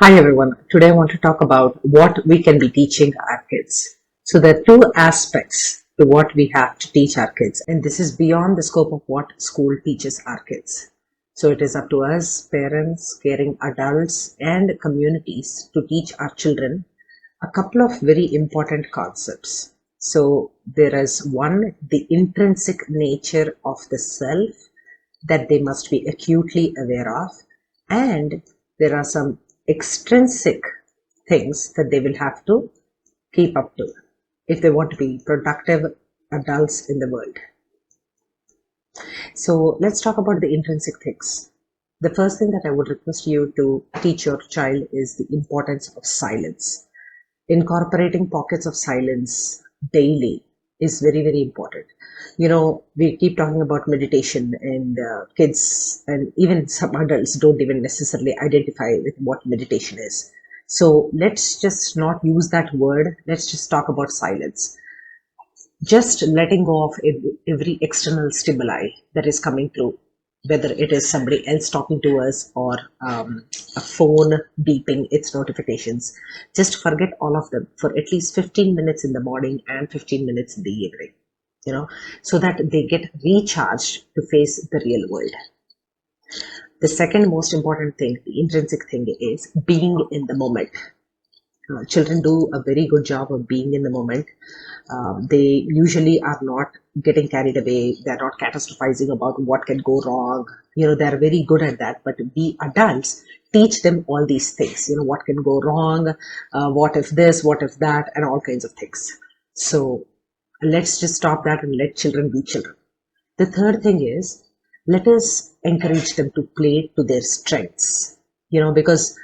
Hi everyone. Today I want to talk about what we can be teaching our kids. So there are two aspects to what we have to teach our kids, and this is beyond the scope of what school teaches our kids. So it is up to us, parents, caring adults, and communities to teach our children a couple of very important concepts. So there is one, the intrinsic nature of the self that they must be acutely aware of, and there are some extrinsic things that they will have to keep up to if they want to be productive adults in the world. So let's talk about the intrinsic things. The first thing that I would request you to teach your child is the importance of silence. Incorporating pockets of silence daily is very, very important. We keep talking about meditation, and kids and even some adults don't even necessarily identify with what meditation is. So let's just not use that word. Let's just talk about silence. Just letting go of every external stimuli that is coming through, whether it is somebody else talking to us or a phone beeping its notifications. Just forget all of them for at least 15 minutes in the morning and 15 minutes in the evening, so that they get recharged to face the real world. The second most important thing, the intrinsic thing, is being in the moment. Children do a very good job of being in the moment. They usually are not getting carried away. They're not catastrophizing about what can go wrong. They're very good at that. But we adults teach them all these things. What can go wrong, what if this, what if that, and all kinds of things. So let's just stop that and let children be children. The third thing is, let us encourage them to play to their strengths, because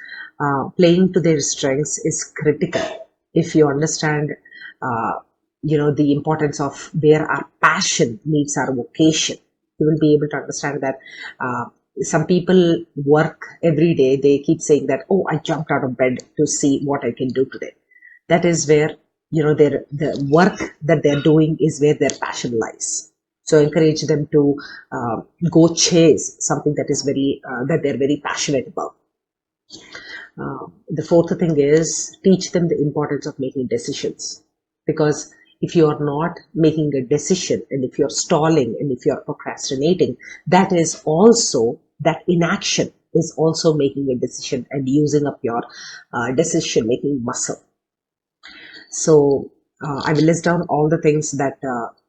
playing to their strengths is critical. If you understand, the importance of where our passion meets our vocation, you will be able to understand that some people work every day. They keep saying that, oh, I jumped out of bed to see what I can do today. That is where, the work that they're doing is where their passion lies. So encourage them to go chase something that is that they're very passionate about. The fourth thing is, teach them the importance of making decisions, because if you are not making a decision, and if you're stalling, and if you're procrastinating, that inaction is also making a decision and using up your decision making muscle. So I will list down all the things that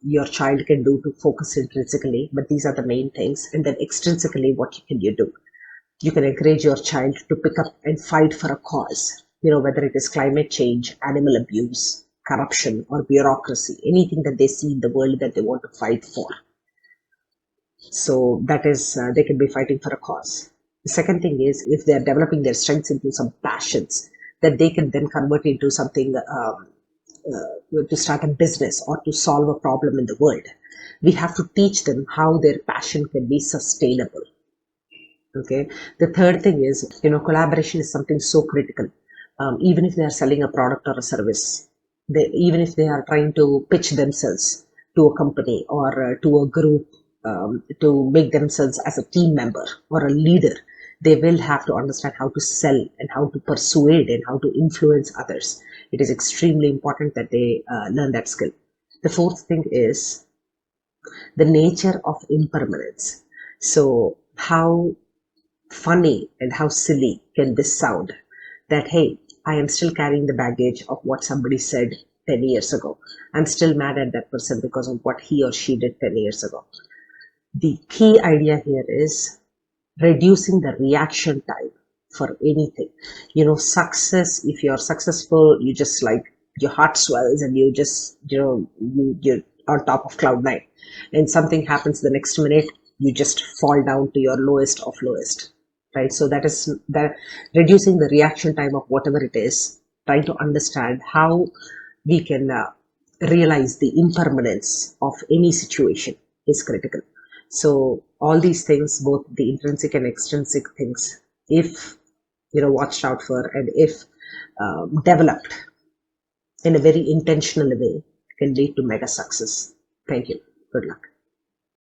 your child can do to focus intrinsically, but these are the main things. And then extrinsically, what can you do? You can encourage your child to pick up and fight for a cause, whether it is climate change, animal abuse, corruption, or bureaucracy, anything that they see in the world that they want to fight for. So that is, they can be fighting for a cause. The second thing is, if they are developing their strengths into some passions that they can then convert into something to start a business or to solve a problem in the world, we have to teach them how their passion can be sustainable. Okay. The third thing is, collaboration is something so critical. Even if they are selling a product or a service, even if they are trying to pitch themselves to a company or to a group, to make themselves as a team member or a leader, they will have to understand how to sell and how to persuade and how to influence others. It is extremely important that they learn that skill. The fourth thing is the nature of impermanence. So how funny and how silly can this sound, that, hey, I am still carrying the baggage of what somebody said 10 years ago. I'm still mad at that person because of what he or she did 10 years ago. The key idea here is reducing the reaction time for anything. Success, if you're successful, you just like, your heart swells and you just, you're on top of cloud nine. And something happens the next minute, you just fall down to your lowest of lowest. Right? So that is that, reducing the reaction time of whatever it is, trying to understand how we can realize the impermanence of any situation is critical. So all these things, both the intrinsic and extrinsic things, if watched out for and if developed in a very intentional way, can lead to mega success. Thank you. Good luck.